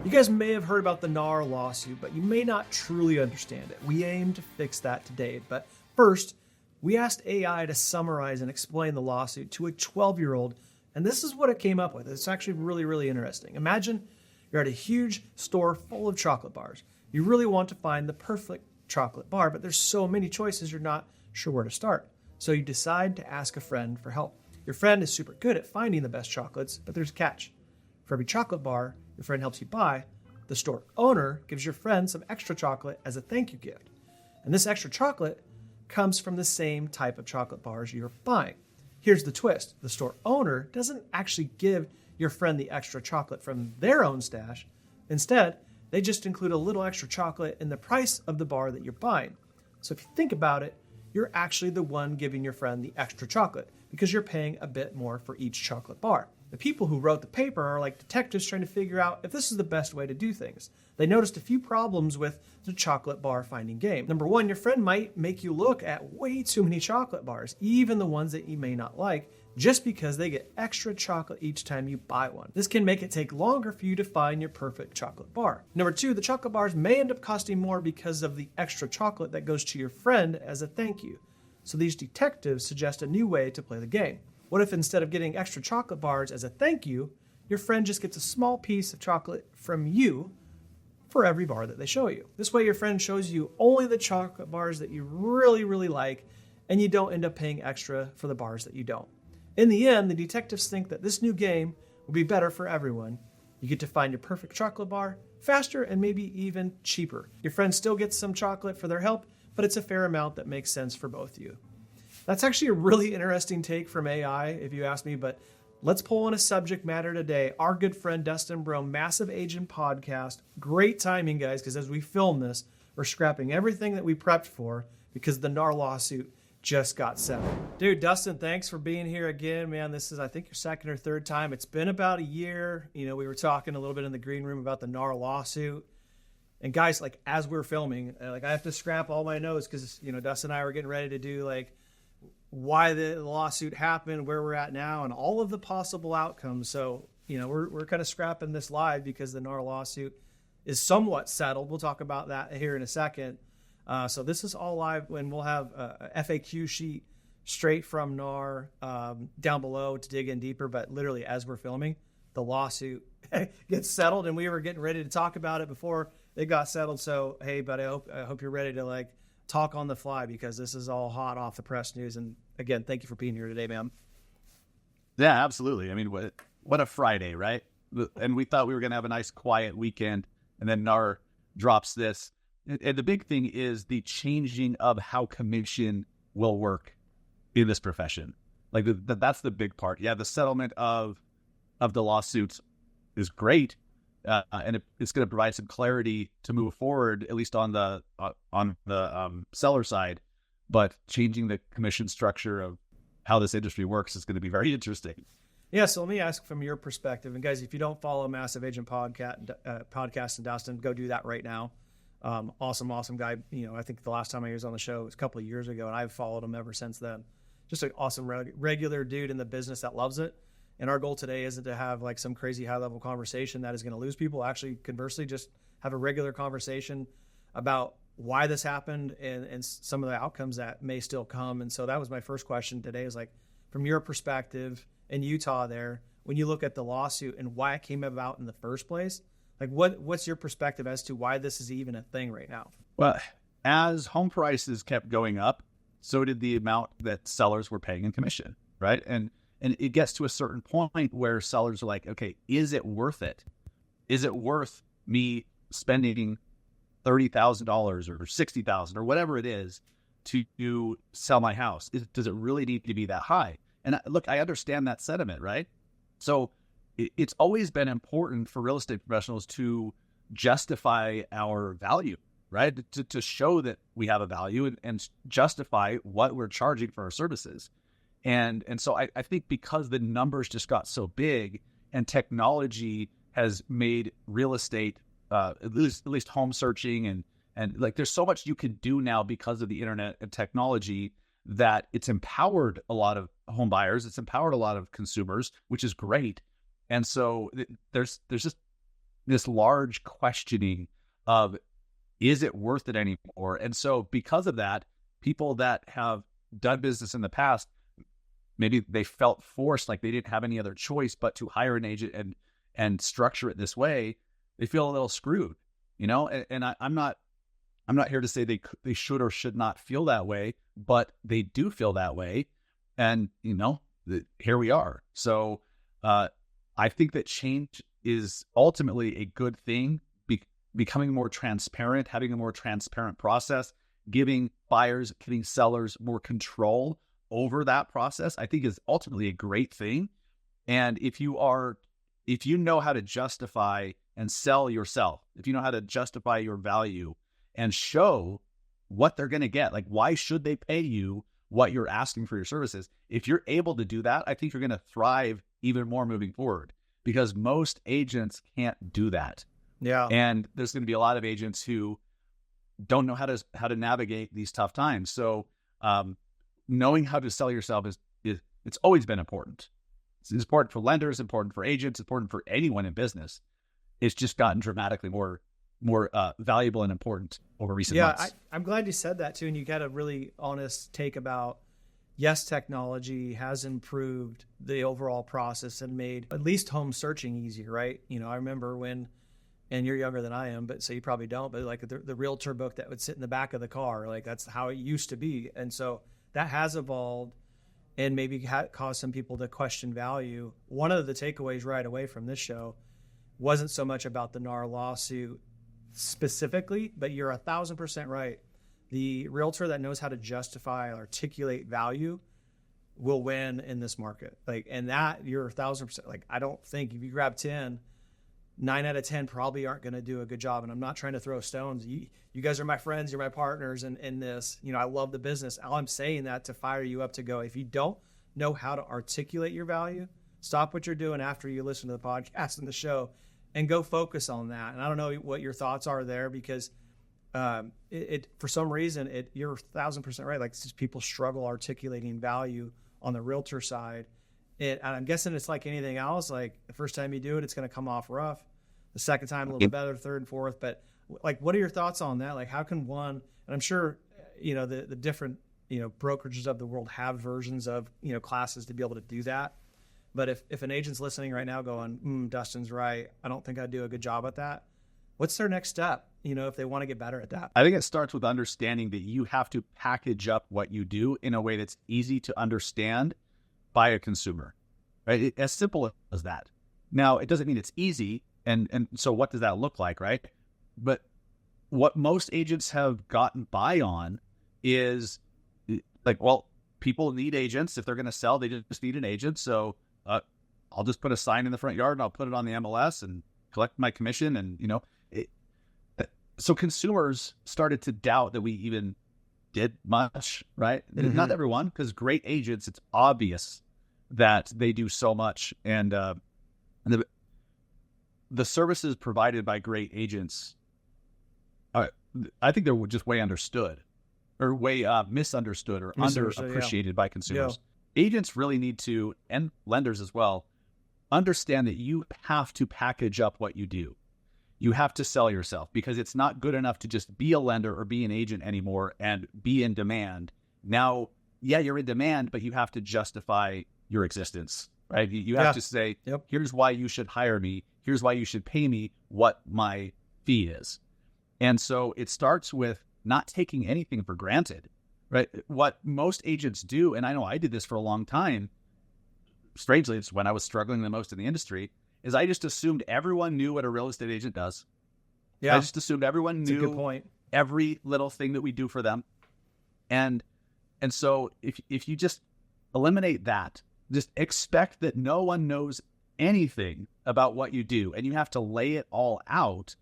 You guys may have heard about the NAR lawsuit, but you may not truly understand it. We aim to fix that today. But first, we asked AI to summarize and explain the lawsuit to a 12-year-old, and this is what it came up with. It's actually really, really interesting. Imagine you're at a huge store full of chocolate bars. You really want to find the perfect chocolate bar, but there's so many choices you're not sure where to start. So you decide to ask a friend for help. Your friend is super good at finding the best chocolates, but there's a catch. For every chocolate bar your friend helps you buy, the store owner gives your friend some extra chocolate as a thank you gift. And this extra chocolate comes from the same type of chocolate bars you're buying. Here's the twist. The store owner doesn't actually give your friend the extra chocolate from their own stash. Instead, they just include a little extra chocolate in the price of the bar that you're buying. So if you think about it, you're actually the one giving your friend the extra chocolate because you're paying a bit more for each chocolate bar. The people who wrote the paper are like detectives trying to figure out if this is the best way to do things. They noticed a few problems with the chocolate bar finding game. Number one, your friend might make you look at way too many chocolate bars, even the ones that you may not like, just because they get extra chocolate each time you buy one. This can make it take longer for you to find your perfect chocolate bar. Number two, the chocolate bars may end up costing more because of the extra chocolate that goes to your friend as a thank you. So these detectives suggest a new way to play the game. What if instead of getting extra chocolate bars as a thank you, your friend just gets a small piece of chocolate from you for every bar that they show you? This way your friend shows you only the chocolate bars that you really, really like, and you don't end up paying extra for the bars that you don't. In the end, the detectives think that this new game will be better for everyone. You get to find your perfect chocolate bar faster and maybe even cheaper. Your friend still gets some chocolate for their help, but it's a fair amount that makes sense for both of you. That's actually a really interesting take from AI, if you ask me, but let's pull on a subject matter today. Our good friend Dustin Brohm, Massive Agent Podcast. Great timing, guys, because as we film this, we're scrapping everything that we prepped for because the NAR lawsuit just got settled. Dude, Dustin, thanks for being here again, man. This is, I think, your second or third time. It's been about a year. You know, we were talking a little bit in the green room about the NAR lawsuit. And guys, like, as we're filming, like, I have to scrap all my notes because, you know, Dustin and I were getting ready to do, like, why the lawsuit happened, where we're at now, and all of the possible outcomes. So, you know, we're kind of scrapping this live because the NAR lawsuit is somewhat settled. We'll talk about that here in a second. So this is all live, and we'll have a FAQ sheet straight from NAR down below to dig in deeper. But literally, as we're filming, the lawsuit gets settled, and we were getting ready to talk about it before it got settled. So, hey, buddy, I hope you're ready to, like, talk on the fly because this is all hot off the press news. And again, thank you for being here today, man. Yeah, absolutely. I mean, what a Friday, right? And we thought we were going to have a nice quiet weekend, and then NAR drops this. And the big thing is the changing of how commission will work in this profession. Like that's the big part. Yeah, the settlement of the lawsuits is great. And it's going to provide some clarity to move forward, at least on the seller side. But changing the commission structure of how this industry works is going to be very interesting. Yeah, so let me ask from your perspective. And guys, if you don't follow Massive Agent Podcast and Dustin, go do that right now. Awesome guy. You know, I think the last time I was on the show was a couple of years ago, and I've followed him ever since then. Just an awesome regular dude in the business that loves it. And our goal today isn't to have like some crazy high-level conversation that is going to lose people. Actually, conversely, just have a regular conversation about why this happened and some of the outcomes that may still come. And so that was my first question today is like, from your perspective in Utah there, when you look at the lawsuit and why it came about in the first place, like what's your perspective as to why this is even a thing right now? Well, as home prices kept going up, so did the amount that sellers were paying in commission, right? And it gets to a certain point where sellers are like, okay, is it worth it? Is it worth me spending $30,000 or $60,000 or whatever it is to sell my house? Does it really need to be that high? And look, I understand that sentiment, right? So it's always been important for real estate professionals to justify our value, right? To show that we have a value and justify what we're charging for our services. And so I think because the numbers just got so big and technology has made real estate, at least home searching and like there's so much you can do now because of the internet and technology that it's empowered a lot of home buyers. It's empowered a lot of consumers, which is great. And so there's just this large questioning of, is it worth it anymore? And so because of that, people that have done business in the past, maybe they felt forced, like they didn't have any other choice but to hire an agent and structure it this way. They feel a little screwed, and I'm not here to say they should or should not feel that way, but they do feel that way. And, here we are. So I think that change is ultimately a good thing. Becoming more transparent, having a more transparent process, giving buyers, giving sellers more control over that process, I think is ultimately a great thing. And if you know how to justify and sell yourself, if you know how to justify your value and show what they're going to get, like why should they pay you what you're asking for your services? If you're able to do that, I think you're going to thrive even more moving forward, because most agents can't do that. Yeah. And there's going to be a lot of agents who don't know how to navigate these tough times. So knowing how to sell yourself is it's always been important. It's important for lenders, important for agents, important for anyone in business. It's just gotten dramatically more valuable and important over recent months. I'm glad you said that too. And you got a really honest take about, yes, technology has improved the overall process and made at least home searching easier, right? I remember when, and you're younger than I am, but so you probably don't, but like the Realtor book that would sit in the back of the car, like that's how it used to be. And so that has evolved and maybe caused some people to question value. One of the takeaways right away from this show wasn't so much about the NAR lawsuit specifically, but you're 1,000% right. The realtor that knows how to justify, articulate value will win in this market. Like, and that you're 1,000%. Like, I don't think if you grab 10, 9 out of 10 probably aren't going to do a good job. And I'm not trying to throw stones. You guys are my friends. You're my partners in this. I love the business. All I'm saying that to fire you up to go, if you don't know how to articulate your value, stop what you're doing after you listen to the podcast and the show and go focus on that. And I don't know what your thoughts are there, because for some reason, you're 1,000% right. Like, just people struggle articulating value on the realtor side. And I'm guessing it's like anything else. Like, the first time you do it, it's going to come off rough. The second time, a little bit better, third and fourth. But like, what are your thoughts on that? Like, how can one, and I'm sure, the different, brokerages of the world have versions of, classes to be able to do that. But if an agent's listening right now going, Dustin's right, I don't think I'd do a good job at that. What's their next step, if they want to get better at that? I think it starts with understanding that you have to package up what you do in a way that's easy to understand by a consumer, right? As simple as that. Now, it doesn't mean it's easy. And so what does that look like, right? But what most agents have gotten by on is like, well, people need agents. If they're going to sell, they just need an agent. So I'll just put a sign in the front yard and I'll put it on the MLS and collect my commission. And, so consumers started to doubt that we even did much, right? Mm-hmm. Not everyone, because great agents, it's obvious that they do so much. And the services provided by great agents, I think they're just way understood or way misunderstood or underappreciated by consumers. Yeah. Agents really need to, and lenders as well, understand that you have to package up what you do. You have to sell yourself, because it's not good enough to just be a lender or be an agent anymore and be in demand. Now, yeah, you're in demand, but you have to justify your existence, right? You have to say, Here's why you should hire me. Here's why you should pay me what my fee is. And so it starts with not taking anything for granted, right? What most agents do, and I know I did this for a long time, strangely, it's when I was struggling the most in the industry, is I just assumed everyone knew what a real estate agent does. Yeah. I just assumed everyone knew a good point. Every little thing that we do for them. And so if you just eliminate that, just expect that no one knows anything about what you do, and you have to lay it all out,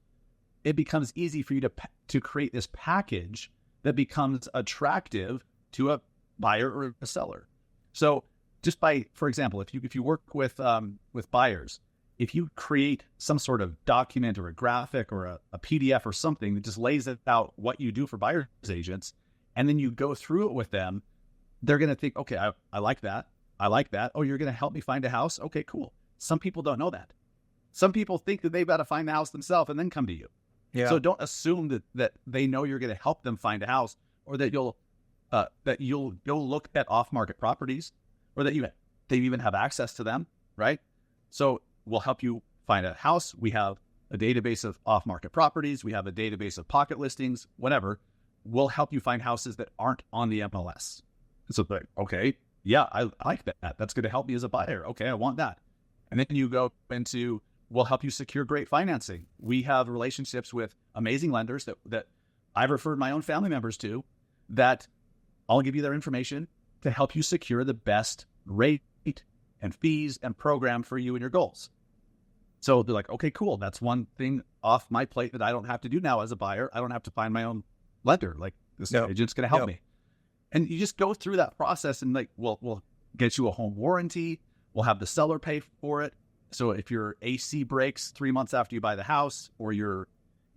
it becomes easy for you to create this package that becomes attractive to a buyer or a seller. So just for example, if you work with buyers, if you create some sort of document or a graphic or a PDF or something that just lays out what you do for buyers agents, and then you go through it with them, they're going to think, okay, I like that. I like that. Oh, you're going to help me find a house? Okay, cool. Some people don't know that. Some people think that they've got to find the house themselves and then come to you. Yeah. So don't assume that they know you're going to help them find a house, or that you'll go look at off-market properties, or that they even have access to them, right? So we'll help you find a house. We have a database of off-market properties. We have a database of pocket listings, whatever. We'll help you find houses that aren't on the MLS. So like, okay, yeah, I like that. That's going to help me as a buyer. Okay, I want that. And then you go into, we'll help you secure great financing. We have relationships with amazing lenders that I've referred my own family members to, that I'll give you their information to help you secure the best rate and fees and program for you and your goals. So they're like, okay, cool. That's one thing off my plate that I don't have to do now as a buyer. I don't have to find my own lender. Like, this agent's going to help me. And you just go through that process, and like, we'll get you a home warranty. We'll have the seller pay for it. So if your AC breaks 3 months after you buy the house, or your,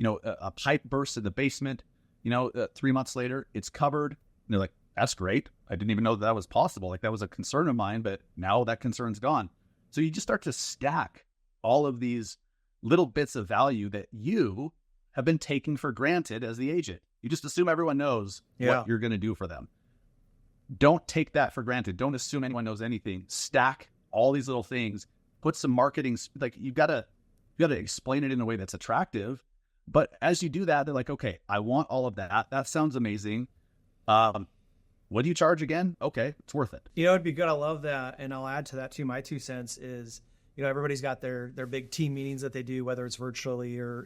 a pipe bursts in the basement, 3 months later, it's covered. And they're like, that's great. I didn't even know that was possible. Like, that was a concern of mine, but now that concern's gone. So you just start to stack all of these little bits of value that you have been taking for granted as the agent. You just assume everyone knows what you're going to do for them. Don't take that for granted. Don't assume anyone knows anything. Stack all these little things. Put some marketing, like, you gotta explain it in a way that's attractive. But as you do that, they're like, okay, I want all of that. That sounds amazing. What do you charge again? Okay, it's worth it. It'd be good. I love that. And I'll add to that too. My 2 cents is, everybody's got their big team meetings that they do, whether it's virtually or,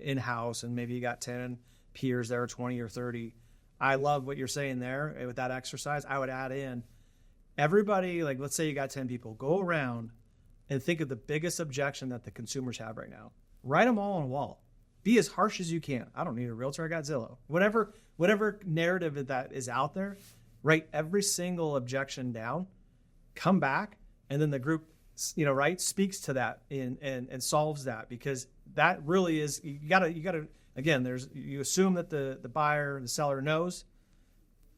in-house, and maybe you got 10 peers there, 20 or 30. I love what you're saying there with that exercise. I would add in everybody, like, let's say you got 10 people, go around and think of the biggest objection that the consumers have right now. Write them all on a wall. Be as harsh as you can. I don't need a realtor. I got Zillow. Whatever narrative that is out there, write every single objection down, come back, and then the group, speaks to that and solves that, because that really is, you gotta, again, you assume that the buyer, the seller knows.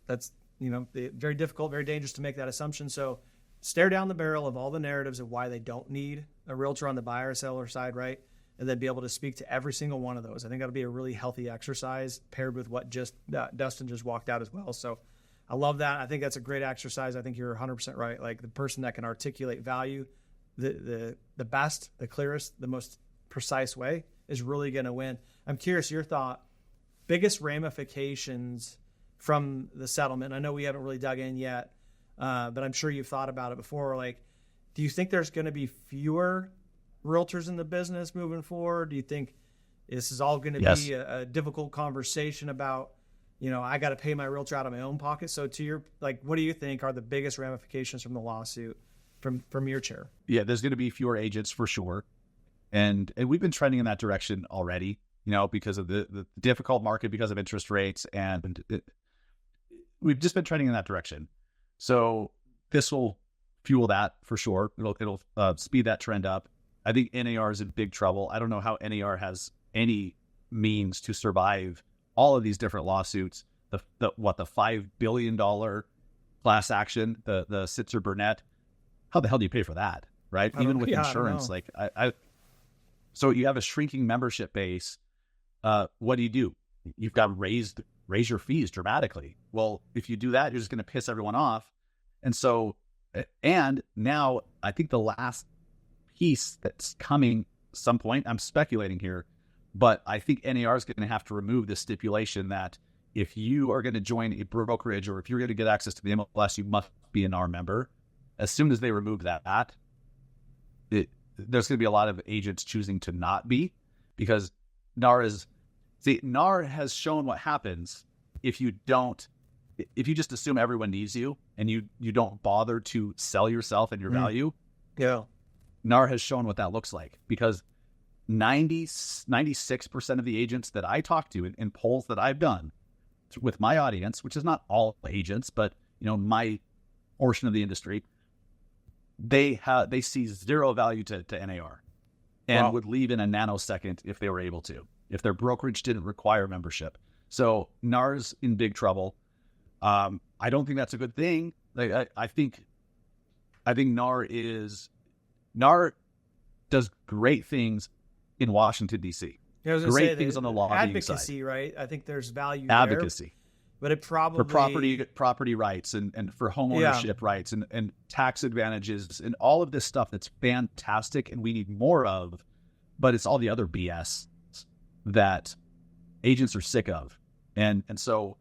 That's, very difficult, very dangerous to make that assumption. So stare down the barrel of all the narratives of why they don't need a realtor on the buyer seller side, right? And then be able to speak to every single one of those. I think that'll be a really healthy exercise paired with what Dustin just walked out as well. So I love that. I think that's a great exercise. I think you're 100% right. Like, the person that can articulate value the best, the clearest, the most precise way is really going to win. I'm curious your thought, biggest ramifications from the settlement. I know we haven't really dug in yet, but I'm sure you've thought about it before. Like, do you think there's going to be fewer realtors in the business moving forward? Do you think this is all going to be a difficult conversation about, I got to pay my realtor out of my own pocket? So to your, like, what do you think are the biggest ramifications from the lawsuit from your chair? Yeah, there's going to be fewer agents for sure. And we've been trending in that direction already, because of the difficult market, because of interest rates, and we've just been trending in that direction. So this will fuel that for sure. It'll speed that trend up. I think NAR is in big trouble. I don't know how NAR has any means to survive all of these different lawsuits. The $5 billion class action, the Sitzer Burnett. How the hell do you pay for that, right? Even with insurance, like so you have a shrinking membership base. What do? You've got to raise your fees dramatically. Well, if you do that, you're just going to piss everyone off. And so, and now I think the last piece that's coming some point, I'm speculating here, but I think NAR is going to have to remove the stipulation that if you are going to join a brokerage, or if you're going to get access to the MLS, you must be a NAR member. As soon as they remove that, there's going to be a lot of agents choosing to not be, because NAR has shown what happens if you just assume everyone needs you and you don't bother to sell yourself and your value. Yeah. NAR has shown what that looks like, because 96% of the agents that I talk to in polls that I've done with my audience, which is not all agents, but my portion of the industry, they see zero value to NAR, and would leave in a nanosecond if they were able to, if their brokerage didn't require membership. So NAR's in big trouble. I don't think that's a good thing. Like, I think NAR does great things in Washington, D.C. Yeah, I was gonna Great say things on the lobbying advocacy, side. right? I think there's value Advocacy. there, but it probably For property rights and for home ownership rights and tax advantages and all of this stuff that's fantastic and we need more of, but it's all the other BS that agents are sick of. And so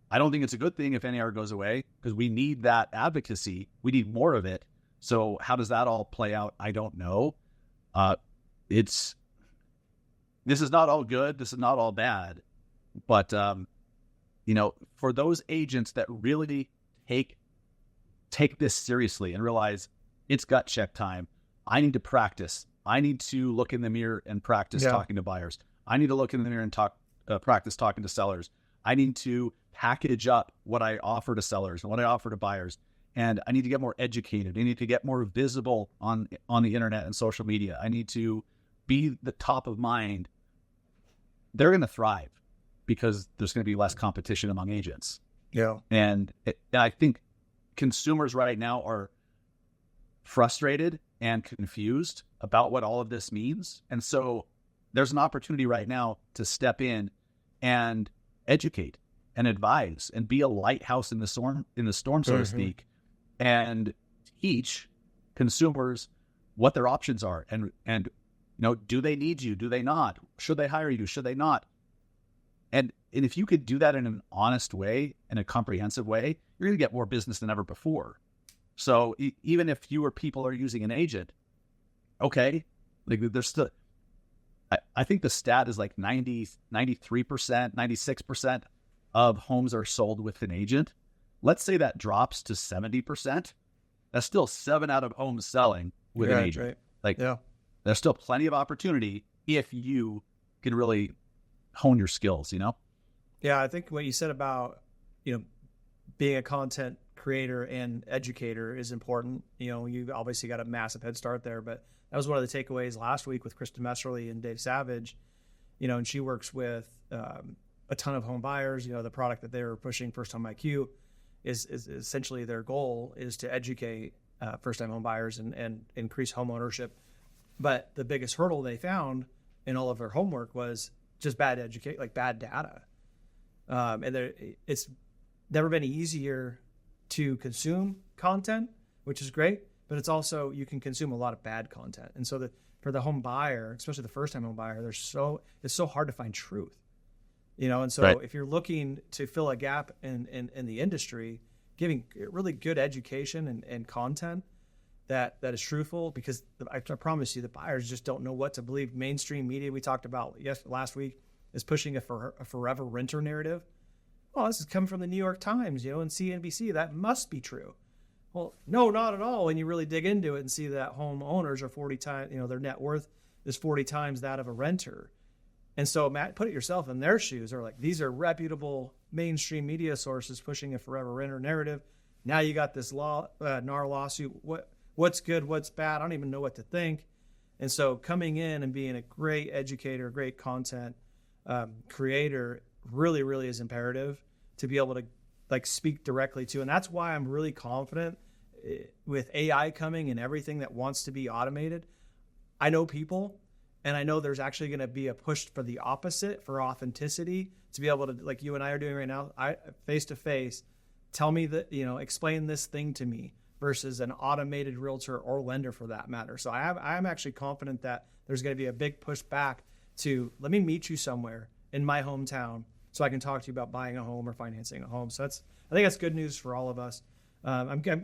I don't think it's a good thing if NAR goes away because we need that advocacy. We need more of it. So how does that all play out? I don't know. This is not all good. This is not all bad, but for those agents that really take this seriously and realize it's gut check time, I need to practice. I need to look in the mirror and practice talking to buyers. I need to look in the mirror and practice talking to sellers. I need to package up what I offer to sellers and what I offer to buyers. And I need to get more educated. I need to get more visible on the internet and social media. I need to be the top of mind. They're going to thrive because there's going to be less competition among agents. Yeah. And I think consumers right now are frustrated and confused about what all of this means. And so there's an opportunity right now to step in and educate and advise and be a lighthouse in the storm, so to speak, and teach consumers what their options are. And do they need you? Do they not? Should they hire you? Should they not? And if you could do that in an honest way, in a comprehensive way, you're going to get more business than ever before. So even if fewer people are using an agent, okay, like there's still, I think the stat is like 93%, 96% of homes are sold with an agent. Let's say that drops to 70%. That's still 7 out of homes selling with an agent. Right. There's still plenty of opportunity if you can really hone your skills, Yeah, I think what you said about, being a content creator and educator is important. You obviously got a massive head start there, but that was one of the takeaways last week with Kristen Messerly and Dave Savage, and she works with a ton of home buyers. The product that they were pushing, First Home IQ, is essentially their goal is to educate first-time home buyers and increase home ownership. But the biggest hurdle they found in all of their homework was just bad data. And it's never been easier to consume content, which is great, but it's also, you can consume a lot of bad content. And so for the home buyer, especially the first-time home buyer, it's so hard to find truth. And so if you're looking to fill a gap in the industry, giving really good education and content that is truthful, because I promise you, the buyers just don't know what to believe. Mainstream media, we talked about last week, is pushing a forever renter narrative. Oh, this is coming from the New York Times, and CNBC. That must be true. Well, no, not at all. When you really dig into it and see that home owners are 40 times, their net worth is 40 times that of a renter. And so, Matt, put it yourself in their shoes. They're like, these are reputable mainstream media sources pushing a forever renter narrative. Now you got this NAR lawsuit. What's good? What's bad? I don't even know what to think. And so coming in and being a great educator, great content creator really, really is imperative to be able to speak directly to. And that's why I'm really confident with AI coming and everything that wants to be automated. I know people, and I know there's actually going to be a push for the opposite, for authenticity, to be able to, like you and I are doing right now, face to face, tell me that, explain this thing to me, versus an automated realtor or lender for that matter. So I'm actually confident that there's going to be a big push back to, let me meet you somewhere in my hometown so I can talk to you about buying a home or financing a home. So I think that's good news for all of us.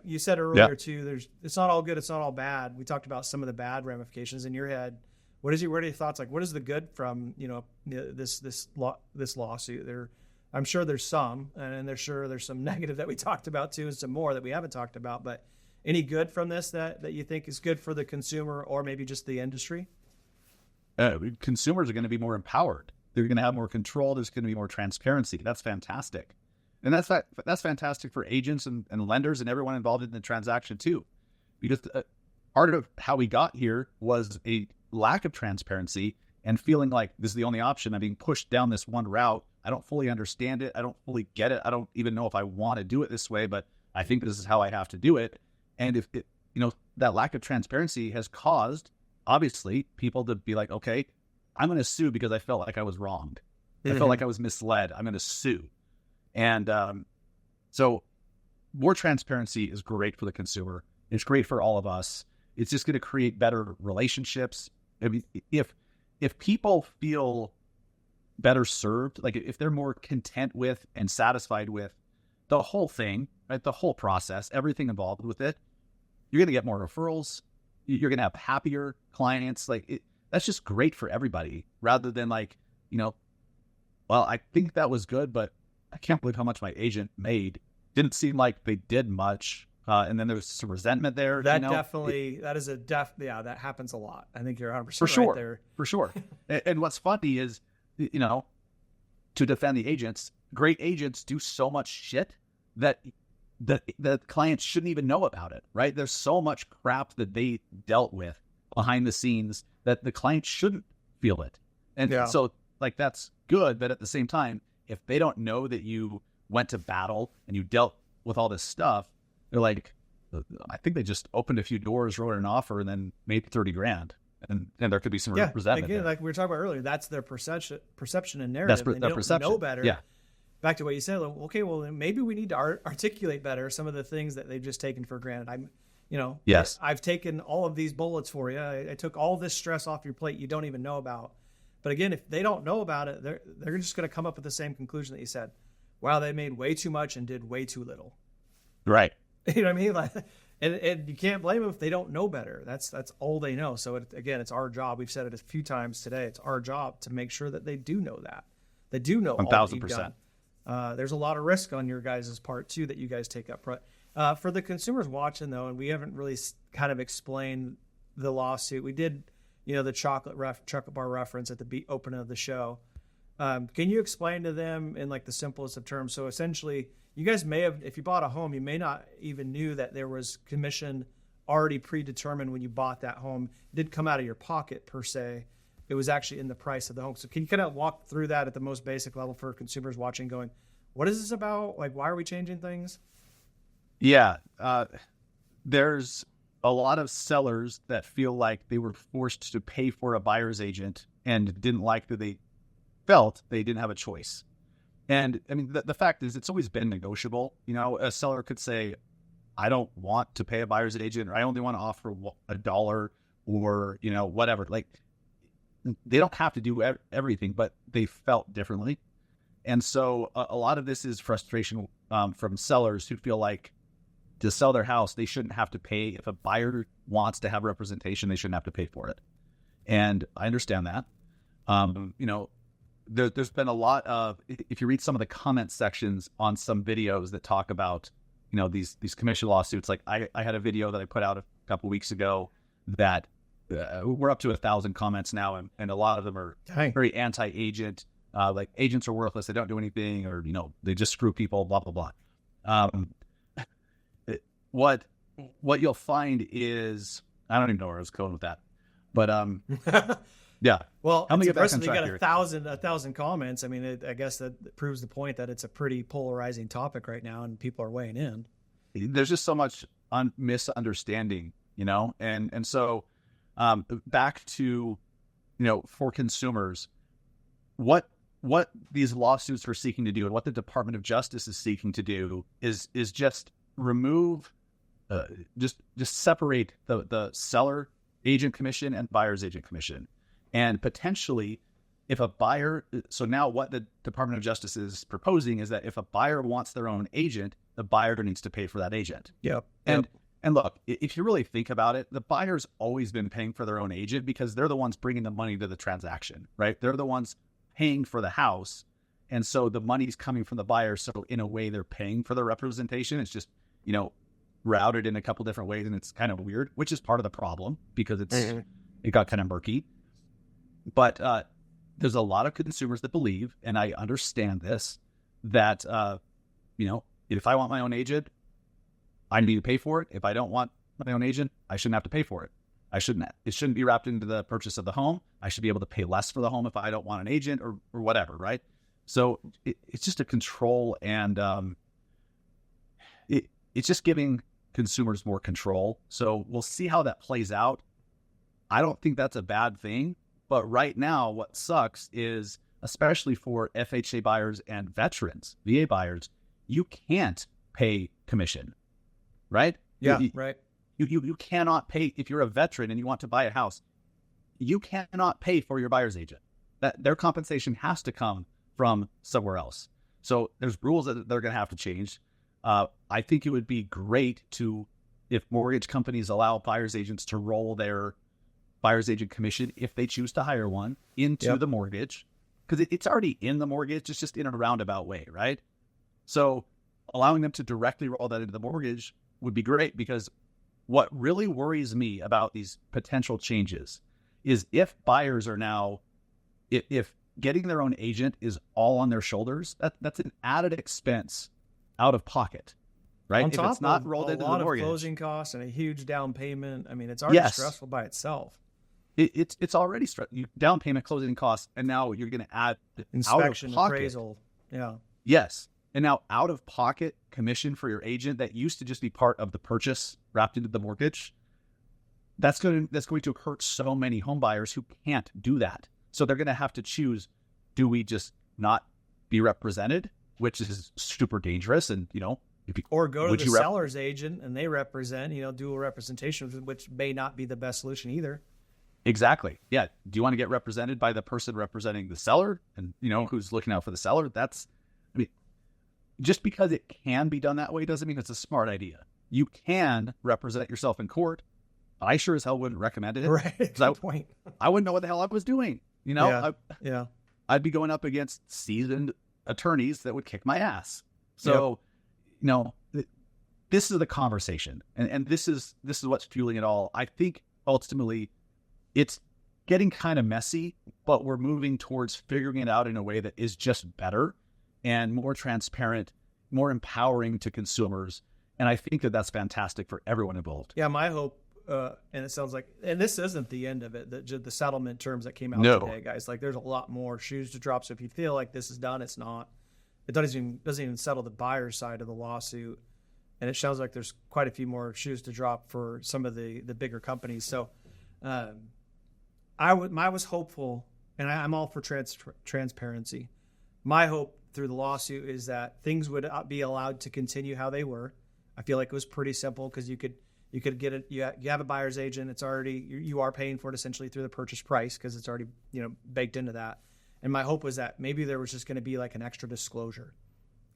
You said earlier too, it's not all good, it's not all bad. We talked about some of the bad ramifications in your head. What are your thoughts? Like, what is the good from, this lawsuit? I'm sure there's some, and there's some negative that we talked about too, and some more that we haven't talked about, but any good from this that you think is good for the consumer or maybe just the industry? Consumers are going to be more empowered. They're going to have more control. There's going to be more transparency. That's fantastic. And that's fantastic for agents and lenders and everyone involved in the transaction too. Because part of how we got here was a lack of transparency and feeling like this is the only option. I'm being pushed down this one route. I don't fully understand it. I don't fully get it. I don't even know if I want to do it this way, but I think this is how I have to do it. And if that lack of transparency has caused obviously people to be like, okay, I'm going to sue because I felt like I was wronged. I felt like I was misled. I'm going to sue. And so more transparency is great for the consumer. It's great for all of us. It's just going to create better relationships. I mean, if people feel better served, like if they're more content with and satisfied with the whole thing, right, the whole process, everything involved with it, you're going to get more referrals. You're going to have happier clients. That's just great for everybody, rather than like, well, I think that was good, but I can't believe how much my agent made. Didn't seem like they did much. And then there's some resentment there. That that happens a lot. I think you're 100% for sure, right there. For sure. And what's funny is, to defend the agents, great agents do so much shit that the clients shouldn't even know about it, right? There's so much crap that they dealt with behind the scenes that the client shouldn't feel it. And so like, that's good. But at the same time, if they don't know that you went to battle and you dealt with all this stuff, they're like, I think they just opened a few doors, wrote an offer, and then made $30,000. And there could be some resentment. Again, like we were talking about earlier, that's their perception and narrative. That's their perception. Know better. Yeah. Back to what you said. Okay, well, then maybe we need to articulate better some of the things that they've just taken for granted. Yes. I've taken all of these bullets for you. I took all this stress off your plate you don't even know about. But again, if they don't know about it, they're just going to come up with the same conclusion that you said. Wow, they made way too much and did way too little. Right. You know what I mean? Like, and you can't blame them if they don't know better. That's all they know. So again, it's our job. We've said it a few times today. It's our job to make sure that they do know that. They do know 1,000%. There's a lot of risk on your guys' part too that you guys take up front. For the consumers watching though, and we haven't really kind of explained the lawsuit. We did, the chocolate bar reference at the opening of the show. Can you explain to them in like the simplest of terms? So essentially, you guys may have, if you bought a home, you may not even knew that there was commission already predetermined when you bought that home. It didn't come out of your pocket per se. It was actually in the price of the home. So can you kind of walk through that at the most basic level for consumers watching going, what is this about? Like, why are we changing things? Yeah. There's a lot of sellers that feel like they were forced to pay for a buyer's agent and didn't like that they felt they didn't have a choice. And I mean, the fact is, it's always been negotiable. A seller could say, I don't want to pay a buyer's agent, or I only want to offer $1 or, whatever. Like, they don't have to do everything, but they felt differently. And so a lot of this is frustration from sellers who feel like to sell their house, they shouldn't have to pay. If a buyer wants to have representation, they shouldn't have to pay for it. And I understand that. There's been a lot of, if you read some of the comment sections on some videos that talk about, these commission lawsuits, like I had a video that I put out a couple of weeks ago that we're up to 1,000 comments now. And a lot of them are very anti-agent, like agents are worthless. They don't do anything, or, they just screw people, blah, blah, blah. What you'll find is, I don't even know where I was going with that, but, yeah. Well, it's impressive. You got 1,000 comments. I mean, I guess that proves the point that it's a pretty polarizing topic right now, and people are weighing in. There's just so much misunderstanding, and so back to, for consumers, what these lawsuits are seeking to do, and what the Department of Justice is seeking to do is just remove, just separate the seller agent commission and buyer's agent commission. And potentially, if a buyer, so now what the Department of Justice is proposing is that if a buyer wants their own agent, the buyer needs to pay for that agent. Yep. And look, if you really think about it, the buyer's always been paying for their own agent because they're the ones bringing the money to the transaction, right? They're the ones paying for the house. And so the money's coming from the buyer. So in a way, they're paying for the representation. It's just, routed in a couple different ways. And it's kind of weird, which is part of the problem because it got kind of murky. But there's a lot of consumers that believe, and I understand this, that, if I want my own agent, I need to pay for it. If I don't want my own agent, I shouldn't have to pay for it. It shouldn't be wrapped into the purchase of the home. I should be able to pay less for the home if I don't want an agent or whatever, right? So it's just a control, and it's just giving consumers more control. So we'll see how that plays out. I don't think that's a bad thing. But right now, what sucks is, especially for FHA buyers and veterans, VA buyers, you can't pay commission, right? Yeah, right. You cannot pay if you're a veteran and you want to buy a house. You cannot pay for your buyer's agent. That their compensation has to come from somewhere else. So there's rules that they're going to have to change. I think it would be great if mortgage companies allow buyer's agents to roll their buyer's agent commission, if they choose to hire one, into the mortgage, because it's already in the mortgage. It's just in a roundabout way, right? So allowing them to directly roll that into the mortgage would be great, because what really worries me about these potential changes is if buyers are now, if getting their own agent is all on their shoulders, that's an added expense out of pocket, right? On if top it's not of rolled a into lot the of mortgage, closing costs and a huge down payment. I mean, it's already stressful by itself. It's already down payment, closing costs, and now you're going to add inspection, out of pocket, appraisal. Yeah. Yes. And now out of pocket commission for your agent that used to just be part of the purchase wrapped into the mortgage. That's going to hurt so many home buyers who can't do that. So they're going to have to choose, do we just not be represented, which is super dangerous, and or go to the seller's agent and they represent, dual representation, which may not be the best solution either. Exactly. Yeah. Do you want to get represented by the person representing the seller and, who's looking out for the seller? Just because it can be done that way doesn't mean it's a smart idea. You can represent yourself in court. I sure as hell wouldn't recommend it. Right. Good point. I wouldn't know what the hell I was doing. Yeah. I'd be going up against seasoned attorneys that would kick my ass. So, this is the conversation, and this is what's fueling it all. I think ultimately it's getting kind of messy, but we're moving towards figuring it out in a way that is just better and more transparent, more empowering to consumers. And I think that that's fantastic for everyone involved. Yeah, my hope, and it sounds like, and this isn't the end of it, the settlement terms that came out today, guys. Like, there's a lot more shoes to drop. So if you feel like this is done, it's not. It doesn't even settle the buyer's side of the lawsuit. And it sounds like there's quite a few more shoes to drop for some of the bigger companies. So I was hopeful, and I'm all for transparency. My hope through the lawsuit is that things would be allowed to continue how they were. I feel like it was pretty simple, because you could get it. You have a buyer's agent. It's already, you are paying for it essentially through the purchase price, because it's already baked into that. And my hope was that maybe there was just going to be like an extra disclosure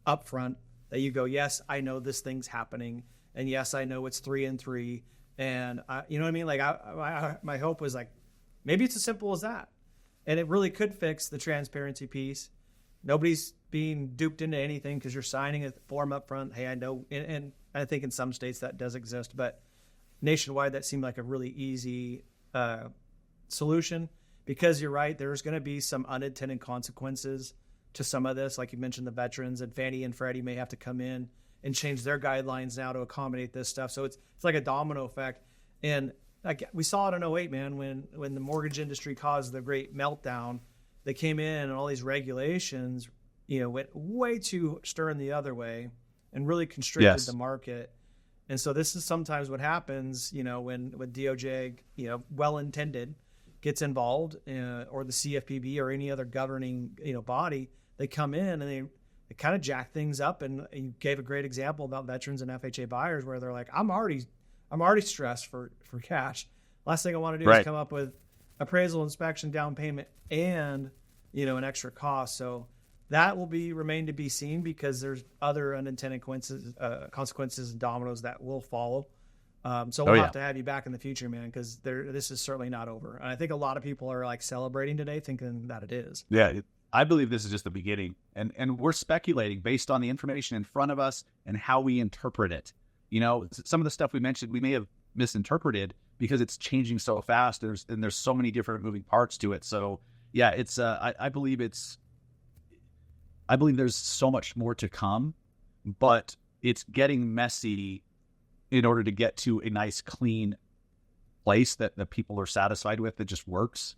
up front that you go, yes, I know this thing's happening, and yes, I know it's 3 and 3, and you know what I mean. Like my hope was like, maybe it's as simple as that, and it really could fix the transparency piece. Nobody's being duped into anything because you're signing a form up front. Hey, I know, and I think in some states that does exist, but nationwide that seemed like a really easy solution, because you're right, there's going to be some unintended consequences to some of this. Like you mentioned, the veterans and Fannie and Freddie may have to come in and change their guidelines now to accommodate this stuff. So it's like a domino effect. And like we saw it in 2008, man, when the mortgage industry caused the great meltdown. They came in and all these regulations, went way too stern the other way and really constricted the market. And so this is sometimes what happens, when DOJ, well-intended, gets involved, or the CFPB or any other governing, body. They come in and they kind of jack things up. And you gave a great example about veterans and FHA buyers, where they're like, I'm already stressed for cash. Last thing I want to do is come up with appraisal, inspection, down payment, and an extra cost. So that will remain to be seen, because there's other unintended consequences and dominoes that will follow. So we'll have to have you back in the future, man, because this is certainly not over. And I think a lot of people are like celebrating today, thinking that it is. Yeah, I believe this is just the beginning, and we're speculating based on the information in front of us and how we interpret it. Some of the stuff we mentioned, we may have misinterpreted because it's changing so fast. There's so many different moving parts to it. So yeah, it's I believe there's so much more to come, but it's getting messy in order to get to a nice, clean place that the people are satisfied with, that just works.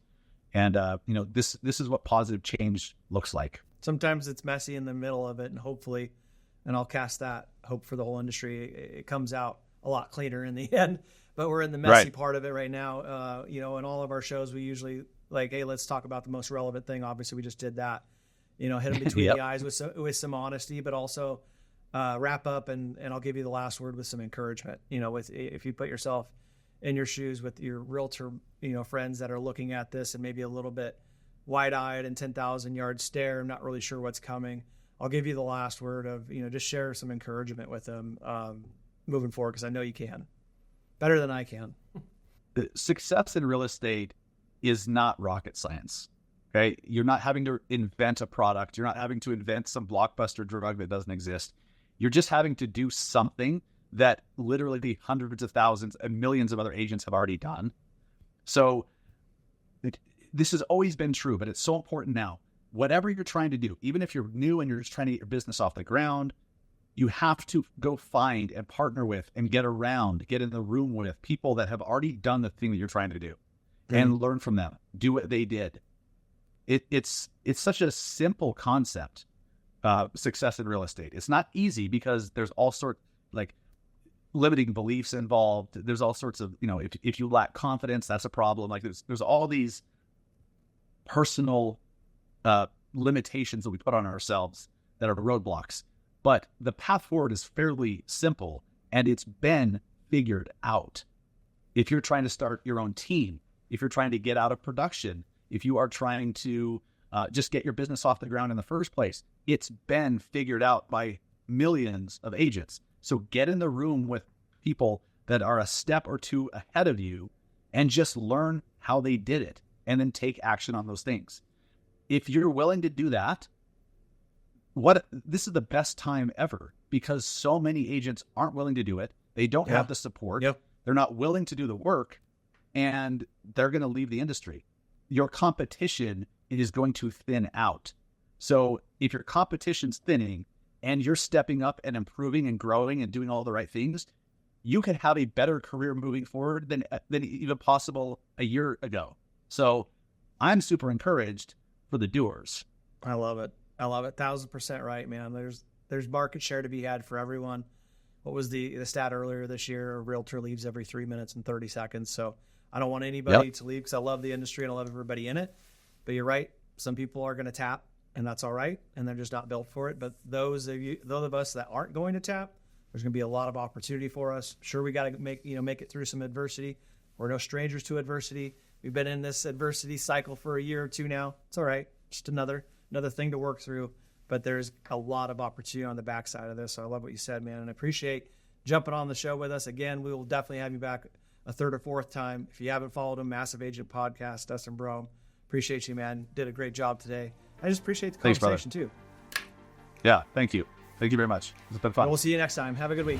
And this is what positive change looks like. Sometimes it's messy in the middle of it, and hopefully, and I'll cast that hope for the whole industry, it comes out a lot cleaner in the end. but we're in the messy part of it right now. In all of our shows, we usually like, hey, let's talk about the most relevant thing. Obviously, we just did that. Hit them between the eyes with some honesty, but also wrap up, and I'll give you the last word with some encouragement. If you put yourself in your shoes with your realtor, friends that are looking at this and maybe a little bit wide-eyed and 10,000 yard stare, I'm not really sure what's coming. I'll give you the last word of, just share some encouragement with them moving forward, because I know you can. Better than I can. Success in real estate is not rocket science. Okay. You're not having to invent a product. You're not having to invent some blockbuster drug that doesn't exist. You're just having to do something that literally the hundreds of thousands and millions of other agents have already done. So this has always been true, but it's so important now. Whatever you're trying to do, even if you're new and you're just trying to get your business off the ground, you have to go find and partner with and get in the room with people that have already done the thing that you're trying to do and learn from them. Do what they did. It's such a simple concept, success in real estate. It's not easy because there's all sorts like limiting beliefs involved. There's all sorts of, if you lack confidence, that's a problem. Like there's all these personal limitations that we put on ourselves that are roadblocks. But the path forward is fairly simple, and it's been figured out. If you're trying to start your own team, if you're trying to get out of production, if you are trying to just get your business off the ground in the first place, it's been figured out by millions of agents. So get in the room with people that are a step or two ahead of you and just learn how they did it, and then take action on those things. If you're willing to do that, this is the best time ever, because so many agents aren't willing to do it. They don't have the support. Yep. They're not willing to do the work, and they're going to leave the industry. Your competition is going to thin out. So if your competition's thinning and you're stepping up and improving and growing and doing all the right things, you can have a better career moving forward than even possible a year ago. So I'm super encouraged for the doers. I love it. 1,000% right, man. There's market share to be had for everyone. What was the stat earlier this year? A realtor leaves every 3 minutes and 30 seconds. So I don't want anybody to leave, because I love the industry and I love everybody in it. But you're right. Some people are going to tap, and that's all right. And they're just not built for it. But those of us that aren't going to tap, there's going to be a lot of opportunity for us. Sure, we got to make it through some adversity. We're no strangers to adversity. We've been in this adversity cycle for a year or two now. It's all right. Just another thing to work through. But there's a lot of opportunity on the backside of this. So I love what you said, man. And I appreciate jumping on the show with us. Again, we will definitely have you back a third or fourth time. If you haven't followed him, Massive Agent Podcast, Dustin Brohm. Appreciate you, man. Did a great job today. I just appreciate the conversation, too. Yeah, thank you. Thank you very much. It's been fun. And we'll see you next time. Have a good week.